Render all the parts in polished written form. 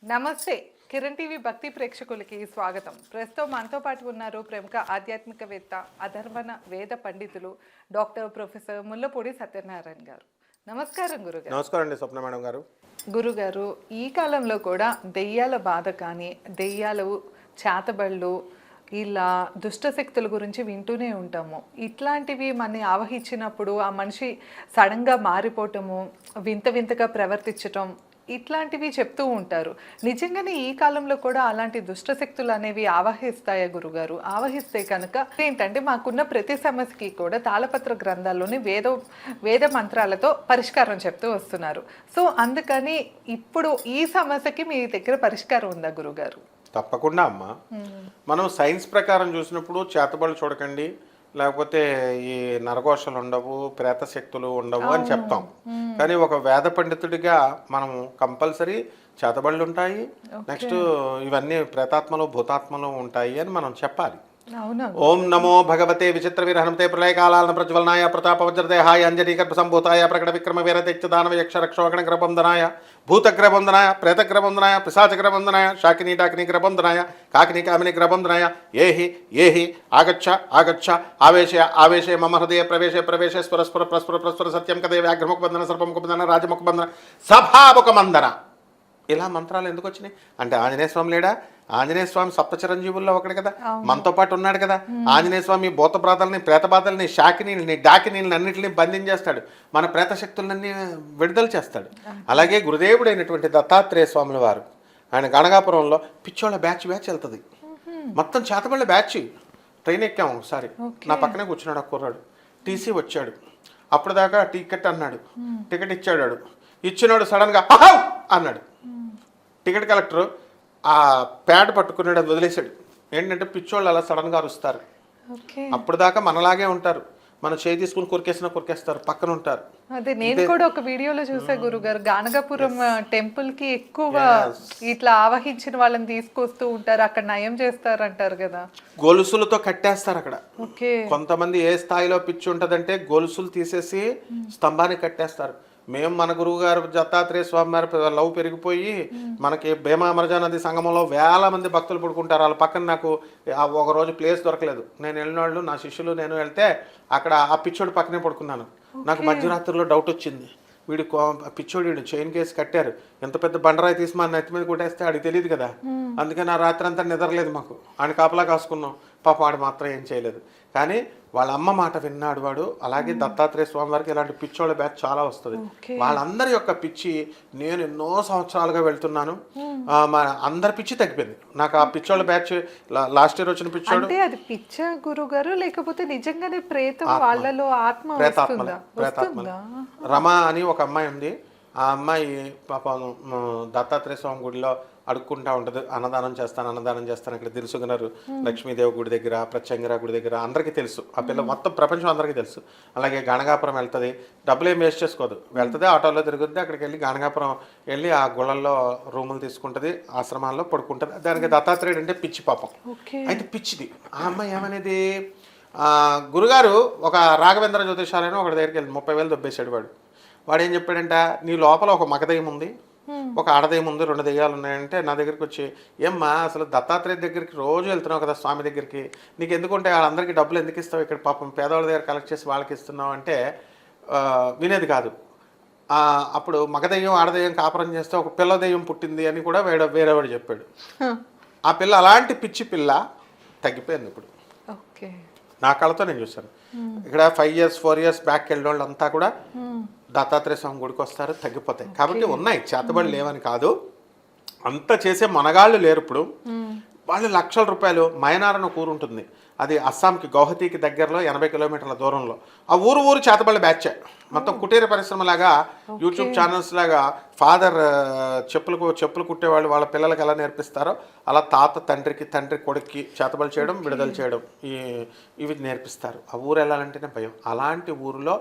నమస్తే. కిరణ్ టీవీ భక్తి ప్రేక్షకులకి స్వాగతం. ప్రస్తుతం మనతో పాటు ఉన్నారు ప్రముఖ ఆధ్యాత్మికవేత్త, అధర్వణ వేద పండితులు డాక్టర్ ప్రొఫెసర్ ముల్లపూడి సత్యనారాయణ గారు. నమస్కారం గురుగారు. నమస్కారం అండి స్వప్న మేడం గారు. గురుగారు, ఈ కాలంలో కూడా దెయ్యాల బాధ కానీ, దెయ్యాలు, చేతబళ్ళు, ఇలా దుష్టశక్తుల గురించి వింటూనే ఉంటాము. ఇట్లాంటివి మనని ఆవహించినప్పుడు ఆ మనిషి సడన్గా మారిపోవటము, వింత వింతగా ప్రవర్తించటం, ఇట్లాంటివి చెప్తూ ఉంటారు. నిజంగానే ఈ కాలంలో కూడా అలాంటి దుష్టశక్తులు అనేవి ఆవహిస్తాయా గురుగారు? ఆవహిస్తే కనుక ఏంటంటే మాకున్న ప్రతి సమస్యకి కూడా తాళపత్ర గ్రంథాల్లోని వేద మంత్రాలతో పరిష్కారం చెప్తూ వస్తున్నారు. సో అందుకని ఇప్పుడు ఈ సమస్యకి మీ దగ్గర పరిష్కారం ఉందా గురుగారు? తప్పకుండా అమ్మ. మనం సైన్స్ ప్రకారం చూసినప్పుడు చేతబడులు చూడకండి, లేకపోతే ఈ నరఘోషలు ఉండవు, ప్రేత శక్తులు ఉండవు అని చెప్తాం. కానీ ఒక వేద పండితుడిగా మనం కంపల్సరీ చేతబడులు ఉంటాయి, నెక్స్ట్ ఇవన్నీ ప్రేతాత్మలు భూతాత్మలు ఉంటాయి అని మనం చెప్పాలి. ఓం నమో భగవతే విచిత్ర విరహణతే ప్రళయకాలాన ప్రజ్వలనాయ ప్రతాపవజ్రదేహాయ అంజనీకర్ప సంభూతాయ ప్రకట విక్రమ వీరతెచ్చ దానవ యక్ష రక్షోగణ గ్రబంధనాయ భూతగ్రబంధనాయ ప్రేతగ్రబంధనాయ పిశాచగ్రబంధనాయ శాకినీ డాకినీ గ్రబంధనాయ కాకినీ కామినీ గ్రబంధనాయ ఏహి ఏహి ఆగచ్చ ఆగచ్చ ఆవేశ ఆవేశే మమ హృదయ ప్రవేశే ప్రవేశే స్వరస్వర ప్రస్ఫుర ప్రస్ఫుర సత్యం కదే వ్యాఘ్రముఖబంధన సర్పముఖబంధన రాజముఖబంధన సభాముఖబంధన. ఇలా మంత్రాలు ఎందుకు వచ్చినాయి అంటే ఆంజనేయ స్వామి లేడా? ఆంజనేయ స్వామి సప్త చిరంజీవుల్లో ఒకటి కదా, మనతో పాటు ఉన్నాడు కదా. ఆంజనేయ స్వామి భూత బాధల్ని, ప్రేత బాధల్ని, శాకినీల్ని, డాకినీల్ని అన్నింటినీ బంధించేస్తాడు, మన ప్రేత శక్తులన్నీ విడుదల చేస్తాడు. అలాగే గురుదేవుడైనటువంటి దత్తాత్రేయ స్వాముల వారు ఆయన గణగాపురంలో పిచ్చోళ్ళ బ్యాచ్ వెళ్తుంది, మొత్తం చేతబళ్ళ బ్యాచ్. ట్రైన్ ఎక్కాము ఒకసారి, నా పక్కనే కూర్చున్నాడు ఆ కుర్రాడు. టీసీ వచ్చాడు, అప్పుడు దాకా టికెట్ అన్నాడు, టికెట్ ఇచ్చాడు. ఇచ్చినాడు సడన్గా అన్నాడు. టికెట్ కలెక్టర్ ఆ ప్యాడ్ పట్టుకున్నాడు, అది వదిలేశాడు. ఏంటంటే పిచ్చోళ్ళు అలా సడన్గా అరుస్తారు. అప్పుడు దాకా మనలాగే ఉంటారు, మన చేయి తీసుకుని కొరికేస్తారు, పక్కన ఉంటారు. అదే నేను కూడా ఒక వీడియోలో చూసా గురుగారు, గానగాపురం టెంపుల్ కి ఎక్కువ ఇట్లా ఆవహించిన వాళ్ళని తీసుకొస్తూ ఉంటారు, అక్కడ నయం చేస్తారు అంటారు కదా. గొలుసులతో కట్టేస్తారు అక్కడ. కొంతమంది ఏ స్థాయిలో పిచ్చి ఉంటదంటే గొలుసులు తీసేసి స్తంభానికి కట్టేస్తారు. మేము మన గురువు గారు దత్తాత్రేయ స్వామి వారి లవ్ పెరిగిపోయి మనకి భీమా అమరజా నది సంగమంలో వేల మంది భక్తులు పడుకుంటారు. వాళ్ళ పక్కన నాకు ఒకరోజు ప్లేస్ దొరకలేదు. నేను వెళ్ళిన వాళ్ళు నా శిష్యులు నేను వెళ్తే అక్కడ ఆ పిచ్చోడు పక్కనే పడుకున్నాను. నాకు మధ్యరాత్రిలో డౌట్ వచ్చింది, వీడు పిచ్చోడు, వీడు చైన్ కేసు కట్టారు, ఎంత పెద్ద బండరాయి తీసి మా నెత్తి మీద కొట్టేస్తే ఆడికి తెలియదు కదా. అందుకని ఆ రాత్రి అంతా నిద్రలేదు మాకు. ఆయన కాపలా కాసుకున్నాం. పాప వాడు మాత్రం ఏం చేయలేదు. కానీ వాళ్ళ అమ్మ మాట విన్నాడు వాడు. అలాగే దత్తాత్రేయ స్వామి వారికి ఇలాంటి పిచ్చోళ్ళ బ్యాచ్ చాలా వస్తుంది. వాళ్ళందరి యొక్క పిచ్చి నేను ఎన్నో సంవత్సరాలుగా వెళ్తున్నాను, మా అందరి పిచ్చి తగ్గిపోయింది. నాకు ఆ పిచ్చోళ్ళ బ్యాచ్ లాస్ట్ ఇయర్ వచ్చిన పిచ్చోడు. అది పిచ్చ గురుగారు లేకపోతే నిజంగానే ప్రేతం వాళ్ళలో ఆత్మ? ప్రేతాత్మ. రమ అని ఒక అమ్మాయి ఉంది. ఆ అమ్మాయి పాపం దత్తాత్రేయ స్వామి గుడిలో అడుక్కుంటా ఉంటుంది, అన్నదానం చేస్తాను. ఇక్కడ దిల్సుకున్నారు లక్ష్మీదేవి గుడి దగ్గర, ప్రత్యంగిరా గుడి దగ్గర అందరికీ తెలుసు. ఆ పిల్ల మొత్తం ప్రపంచం అందరికీ తెలుసు. అలాగే గణగాపురం వెళ్తుంది, డబ్బులు ఏం వేస్ట్ చేసుకోదు, వెళ్తుంది ఆటోలో తిరుగుతుంది. అక్కడికి వెళ్ళి గణగాపురం వెళ్ళి ఆ గుళ్ళల్లో రూములు తీసుకుంటుంది, ఆశ్రమాల్లో పడుకుంటుంది. దానికి దత్తాత్రేయుడు అంటే పిచ్చి పాపం. అయితే పిచ్చిది. ఆ అమ్మాయి ఏమనేది, గురుగారు ఒక రాఘవేంద్ర జ్యోతిషాలైన ఒకటి దగ్గరికి వెళ్ళి 30,000 దొబ్బేశాడు వాడు. వాడు ఏం చెప్పాడంట, నీ లోపల ఒక మగదయ్యం ఉంది, ఒక ఆడదయ్యం ఉంది, 2 దెయ్యాలు ఉన్నాయంటే నా దగ్గరికి వచ్చి, ఏమ్మా అసలు దత్తాత్రేయ దగ్గరికి రోజు వెళ్తున్నావు కదా స్వామి దగ్గరికి, నీకు ఎందుకుంటే వాళ్ళందరికీ డబ్బులు ఎందుకు ఇస్తావు, ఇక్కడ పాపం పేదవాళ్ళ దగ్గర కలెక్ట్ చేసి వాళ్ళకి ఇస్తున్నావు అంటే వినేది కాదు. అప్పుడు మగదయ్యం ఆడదయ్యం కాపురం చేస్తే ఒక పిల్ల దయ్యం పుట్టింది అని కూడా వేరేవాడు చెప్పాడు. ఆ పిల్ల అలాంటి పిచ్చి పిల్ల తగ్గిపోయింది ఇప్పుడు. నా కళ్ళతో నేను చూశాను. ఇక్కడ 5 years 4 years బ్యాక్ వెళ్ళిన వాళ్ళు అంతా కూడా దత్తాత్రేయ స్వామి గుడికి వస్తారు, తగ్గిపోతాయి. కాబట్టి ఉన్నాయి, చేతబడి లేవని కాదు. అంత చేసే మనగాళ్ళు లేరు ఇప్పుడు. వాళ్ళు లక్షల రూపాయలు. మయనార్ ఒక ఊరు ఉంటుంది, అది అస్సాంకి గౌహతికి దగ్గరలో 80 కిలోమీటర్ల దూరంలో. ఆ ఊరు చేతబడి బ్యాచ్ మొత్తం కుటీర పరిశ్రమ లాగా, యూట్యూబ్ ఛానల్స్ లాగా. ఫాదర్ చెప్పులు కుట్టేవాళ్ళు వాళ్ళ పిల్లలకి ఎలా నేర్పిస్తారో అలా తాత తండ్రి కొడుక్కి చేతబడి చేయడం, విడుదల చేయడం, ఇవి నేర్పిస్తారు. ఆ ఊరు వెళ్ళాలంటేనే భయం. అలాంటి ఊరిలో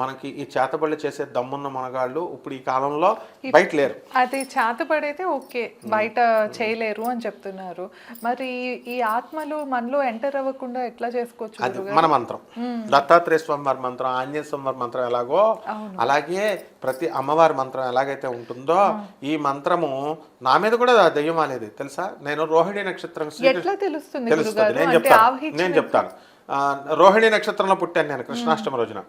మనకి ఈ చేతబడులు చేసే దమ్మున్న మనగాళ్ళు ఇప్పుడు ఈ కాలంలో బయట లేరు. అది చేతపడైతే ఓకే, బయట చేయలేరు అని చెప్తున్నారు. మరి ఈ ఆత్మలు మనలో ఎంటర్ అవ్వకుండా ఎట్లా చేసుకోవచ్చు? అది మన మంత్రం, దత్తాత్రేయ స్వామి వారి మంత్రం, ఆంజనేయ స్వామి వారి మంత్రం ఎలాగో అలాగే ప్రతి అమ్మవారి మంత్రం ఎలాగైతే ఉంటుందో ఈ మంత్రము నా మీద కూడా దెయ్యం అనేది తెలుసా. నేను రోహిణి నక్షత్రం ఎట్లా తెలుస్తుంది? తెలుస్తుంది, నేను చెప్తాను. రోహిణి నక్షత్రంలో పుట్టాను నేను కృష్ణాష్టమి రోజున.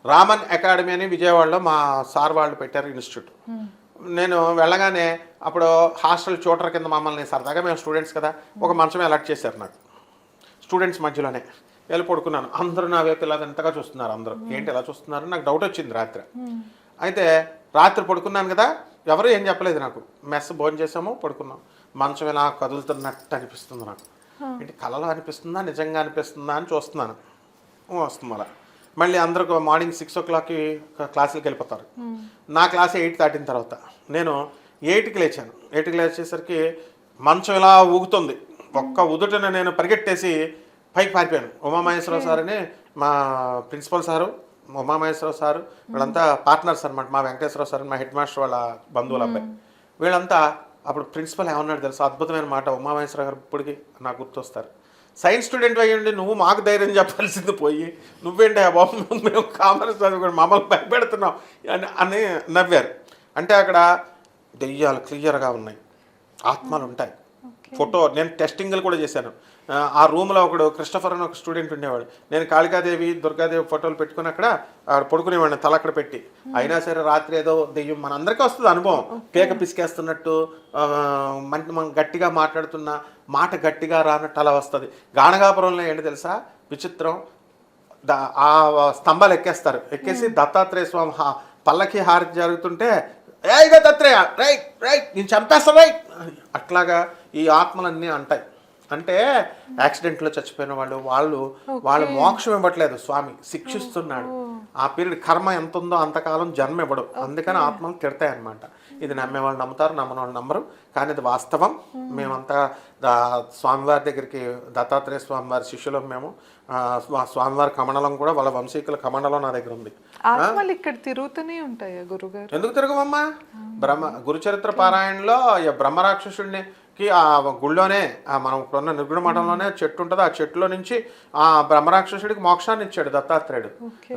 రామన్ అకాడమీ అని విజయవాడలో మా సార్ వాళ్ళు పెట్టారు ఇన్స్టిట్యూట్. నేను వెళ్ళగానే అప్పుడు హాస్టల్ ట్యూటర్ కింద మమ్మల్ని సరదాగా మేము స్టూడెంట్స్ కదా ఒక మంచం అలాట్ చేశారు నాకు స్టూడెంట్స్ మధ్యలోనే. వెళ్ళి పడుకున్నాను. అందరూ నా వైపు ఇలా ఎంతగా చూస్తున్నారు. అందరూ ఏంటి ఎలా చూస్తున్నారు నాకు డౌట్ వచ్చింది రాత్రి. అయితే రాత్రి పడుకున్నాను కదా, ఎవరు ఏం చెప్పలేదు నాకు. మెస్ భోజనం చేసాము, పడుకున్నాం. మంచం ఇలా కదులుతున్నట్టు అనిపిస్తుంది నాకు. ఏంటి కళలో అనిపిస్తుందా నిజంగా అనిపిస్తుందా అని చూస్తున్నాను. వస్తుంది అలా. మళ్ళీ అందరూ మార్నింగ్ 6 o'clockకి క్లాసులకు వెళ్ళిపోతారు. నా క్లాస్ 8 దాటిన తర్వాత నేను 8కి లేచాను. 8కి లేచేసరికి మంచం ఇలా ఊగుతుంది. ఒక్క ఉదుటన నేను పరిగెట్టేసి పైకి పారిపోయాను. ఉమామహేశ్వరరావు సార్ అని మా ప్రిన్సిపల్ సారు, ఉమామహేశ్వరరావు సారు వీళ్ళంతా పార్ట్నర్స్ అనమాట. మా వెంకటేశ్వరరావు సార్ మా హెడ్ మాస్టర్ వాళ్ళ బంధువుల అబ్బాయి. వీళ్ళంతా అప్పుడు ప్రిన్సిపల్ ఏమన్నాడు తెలుసు, అద్భుతమైన మాట. ఉమామహేశ్వరరావు గారు ఇప్పటికీ నాకు గుర్తొస్తారు. సైన్స్ స్టూడెంట్ అయ్యండి నువ్వు మాకు ధైర్యం చెప్పాల్సింది పోయి నువ్వేంటి బాబు మేము కామర్స్ చదువుకొని మమ్మల్ని భయపెడుతున్నాం అని నవ్వారు. అంటే అక్కడ దెయ్యాలు క్లియర్గా ఉన్నాయి, ఆత్మలు ఉంటాయి. ఫోటో నేను టెస్టింగ్లు కూడా చేశాను. ఆ రూమ్లో ఒకడు క్రిస్టఫర్ అని ఒక స్టూడెంట్ ఉండేవాడు. నేను కాళికాదేవి దుర్గాదేవి ఫోటోలు పెట్టుకుని అక్కడ పడుకునేవాడిని తల అక్కడ పెట్టి. అయినా సరే రాత్రి ఏదో దెయ్యం మనందరికీ వస్తుంది అనుభవం. పేక పిసికేస్తున్నట్టు, మనం గట్టిగా మాట్లాడుతున్న మాట గట్టిగా రానట్టు అలా వస్తుంది. గాణగాపురంలో ఏంటి తెలుసా విచిత్రం, ఆ స్తంభాలు ఎక్కేస్తారు. ఎక్కేసి దత్తాత్రేయ స్వామి పల్లకి హారతి జరుగుతుంటే ఏ దత్తాత్రేయ రైట్ రైట్ నేను చంపేస్తా రైట్ అట్లాగా ఈ ఆత్మలన్నీ అంటాయి. అంటే యాక్సిడెంట్లో చచ్చిపోయిన వాళ్ళు మోక్షం ఇవ్వట్లేదు, స్వామి శిక్షిస్తున్నాడు. ఆ పీరియడ్ కర్మ ఎంత ఉందో అంతకాలం జన్మ ఇవ్వడు. అందుకని ఆత్మలు తిడతాయి అన్నమాట. ఇది నమ్మే వాళ్ళు నమ్ముతారు, నమ్మని వాళ్ళు నమ్మరు. కానీ ఇది వాస్తవం. మేమంతా స్వామివారి దగ్గరికి దత్తాత్రేయ స్వామివారి శిష్యులం మేము. స్వామివారి కమండలం కూడా వాళ్ళ వంశీకుల కమండలం నా దగ్గర ఉంది. ఆత్మలు ఇక్కడ తిరుగుతూనే ఉంటాయా గురుగారు? ఎందుకు తిరగమమ్మా? గురుచరిత్ర పారాయణలో బ్రహ్మరాక్షసుడిని ఆ గుళ్ళోనే మనం ఇప్పుడున్న నిర్గుణ మఠంలోనే చెట్టు ఉంటుంది. ఆ చెట్టులో నుంచి ఆ బ్రహ్మరాక్షసుడికి మోక్షాన్ని ఇచ్చాడు దత్తాత్రేయుడు.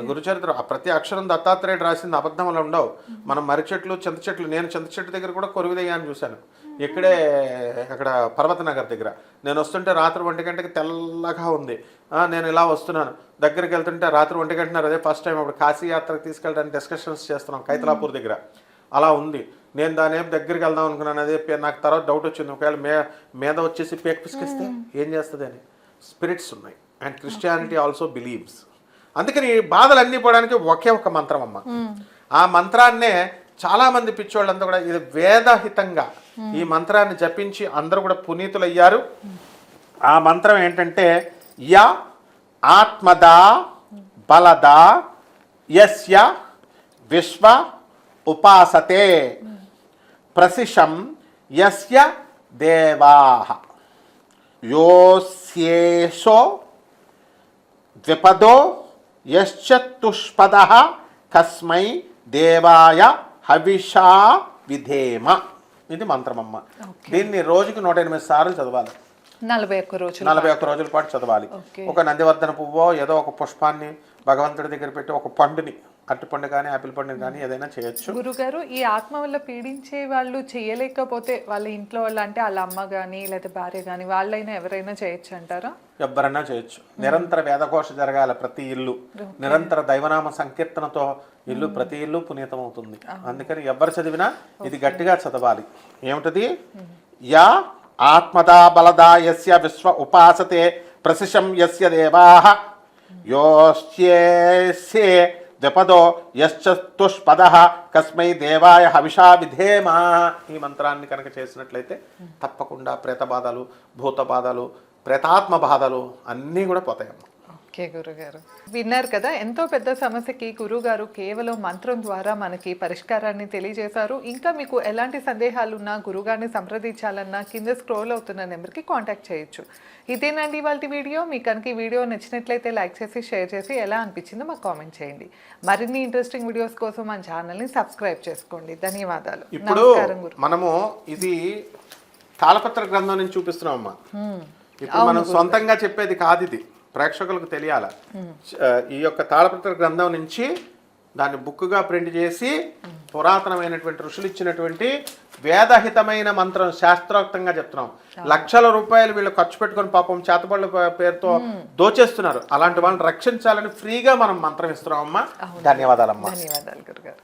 గురుచరిత్ర ప్రతి అక్షరం దత్తాత్రేయుడు రాసింది అబద్ధం వల్ల ఉండవు. మనం మర్రి చెట్లు చింత చెట్లు, నేను చింత చెట్టు దగ్గర కూడా కొరువిదయ్యాన్ని చూశాను. ఇక్కడే అక్కడ పర్వతనగర్ దగ్గర. నేను వస్తుంటే రాత్రి 1 గంటకి తెల్లగా ఉంది. నేను ఇలా వస్తున్నాను, దగ్గరికి వెళ్తుంటే రాత్రి 1 గంటన్నారు. అదే ఫస్ట్ టైం అప్పుడు కాశీ యాత్రకు తీసుకెళ్ళడానికి డిస్కషన్స్ చేస్తున్నాం కైతలాపూర్ దగ్గర. అలా ఉంది. నేను దాని దగ్గరికి వెళ్దాం అనుకున్నాను. అదే నాకు తర్వాత డౌట్ వచ్చింది, ఒకవేళ మీద వచ్చేసి పేక పిసికేస్తే ఏం చేస్తుంది అని. స్పిరిట్స్ ఉన్నాయి అండ్ క్రిస్టియానిటీ ఆల్సో బిలీవ్స్. అందుకని బాధలు అన్నీ పోవడానికి ఒకే ఒక మంత్రం అమ్మ. ఆ మంత్రాన్నే చాలా మంది పిచ్చోళ్ళంతా కూడా ఇది వేదహితంగా ఈ మంత్రాన్ని జపించి అందరూ కూడా పునీతులయ్యారు. ఆ మంత్రం ఏంటంటే య ఆత్మదా బలదా యస్య విశ్వ ఉపాసతే ప్రసిషం యస్య దేవాః యోస్యేషో ద్విపదో యశ్చతుష్పదః కస్మై దేవాయ హవిషా విధేమ. ఇది మంత్రమమ్మ. దీన్ని రోజుకి 108 సార్లు చదవాలి. 41 రోజుల పాటు చదవాలి. ఒక నందివర్ధన పువ్వో ఏదో ఒక పుష్పాన్ని భగవంతుడి దగ్గర పెట్టి ఒక పండుని, అరటిపండు కానీ యాపిల్ పండుని కానీ ఏదైనా చేయొచ్చు. గురుగారు, ఈ ఆత్మ వల్ల పీడించే వాళ్ళు చేయలేకపోతే వాళ్ళ ఇంట్లో వాళ్ళు, అంటే వాళ్ళ అమ్మ కానీ లేదా భార్య కానీ వాళ్ళైనా ఎవరైనా చేయొచ్చు అంటారా? ఎవరైనా చేయొచ్చు. నిరంతర వేదఘోష జరగాలి ప్రతి ఇల్లు. నిరంతర దైవనామ సంకీర్తనతో ఇల్లు ప్రతి ఇల్లు పునీతం అవుతుంది. అందుకని ఎవరు చదివినా ఇది గట్టిగా చదవాలి. ఏమిటది? యా ఆత్మదా బలదా యస్య విశ్వ ఉపాసతే ప్రసిషం యస్య దేవాః యోస్యేసే ద్విపదో యశ్చతుష్పదః కస్మై దేవాయ హవిషా విధేమ. ఈ మంత్రాన్ని కనుక చేసినట్లయితే తప్పకుండా ప్రేత బాధలు, భూత బాధలు, ప్రేతాత్మ బాధలు అన్నీ కూడా పోతాయమ్మ. ఓకే గురుగారు, విన్నారు కదా, ఎంతో పెద్ద సమస్యకి గురుగారు కేవలం మంత్రం ద్వారా మనకి పరిష్కారాన్ని తెలియజేశారు. ఇంకా మీకు ఎలాంటి సందేహాలు ఉన్నా గురుగారిని సంప్రదించాలన్నా కింద స్క్రోల్ అవుతున్న నెంబర్కి కాంటాక్ట్ చేయొచ్చు. ఇదేనండి ఇవాళ వీడియో. మీకు కనుక ఈ వీడియో నచ్చినట్లయితే లైక్ చేసి షేర్ చేసి ఎలా అనిపించిందో మాకు కామెంట్ చేయండి. మరిన్ని ఇంట్రెస్టింగ్ వీడియోస్ కోసం మన ఛానల్ని సబ్స్క్రైబ్ చేసుకోండి. ధన్యవాదాలు. ఇప్పుడు మనము ఇది తాళపత్ర గ్రంథం నుంచి చూపిస్తున్నాం అమ్మా. ఇప్పుడు మనం సొంతంగా చెప్పేది కాదు, ఇది ప్రేక్షకులకు తెలియాల. ఈ యొక్క తాళపత్ర గ్రంథం నుంచి దాన్ని బుక్గా ప్రింట్ చేసి పురాతనమైనటువంటి ఋషులు ఇచ్చినటువంటి వేదహితమైన మంత్రం శాస్త్రోక్తంగా చెప్తున్నాం. లక్షల రూపాయలు వీళ్ళు ఖర్చు పెట్టుకొని పాపం చేతబడుల పేరుతో దోచేస్తున్నారు. అలాంటి వాళ్ళని రక్షించాలని ఫ్రీగా మనం మంత్రం ఇస్తున్నాం అమ్మా. ధన్యవాదాలమ్మా. ధన్యవాదాలు గురుగారు.